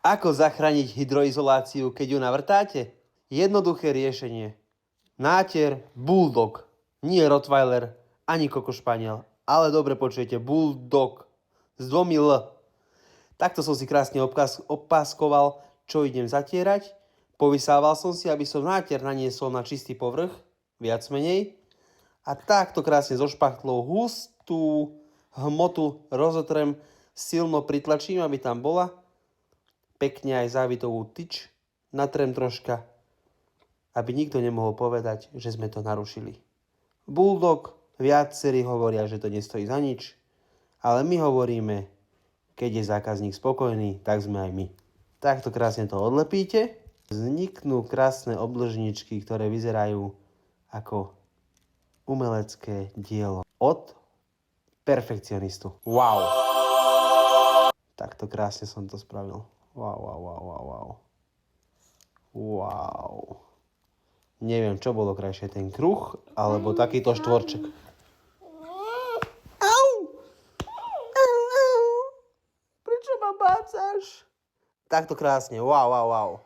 Ako zachrániť hydroizoláciu, keď ju navrtáte? Jednoduché riešenie. Náter Bulldog. Nie Rottweiler, ani Coco Španiel. Ale dobre počujete, Bulldog. S 2 L. Takto som si krásne opáskoval, čo idem zatierať. Povysával som si, aby som náter naniesol na čistý povrch, viac menej. A takto krásne so špachtlou hustú hmotu rozotrem, silno pritlačím, aby tam bola. Pekne aj závitovú tyč natrem troška, aby nikto nemohol povedať, že sme to narušili. Bulldog, viacerí hovoria, že to nestojí za nič, ale my hovoríme, keď je zákazník spokojný, tak sme aj my. Takto krásne to odlepíte. Vzniknú krásne obdĺžničky, ktoré vyzerajú ako umelecké dielo od perfekcionistu. Wow. Takto krásne som to spravil. Wow. Neviem, čo bolo krajšie, ten kruh, alebo takýto štvorček. Au! Prečo ma bácaš? Takto krásne, wow.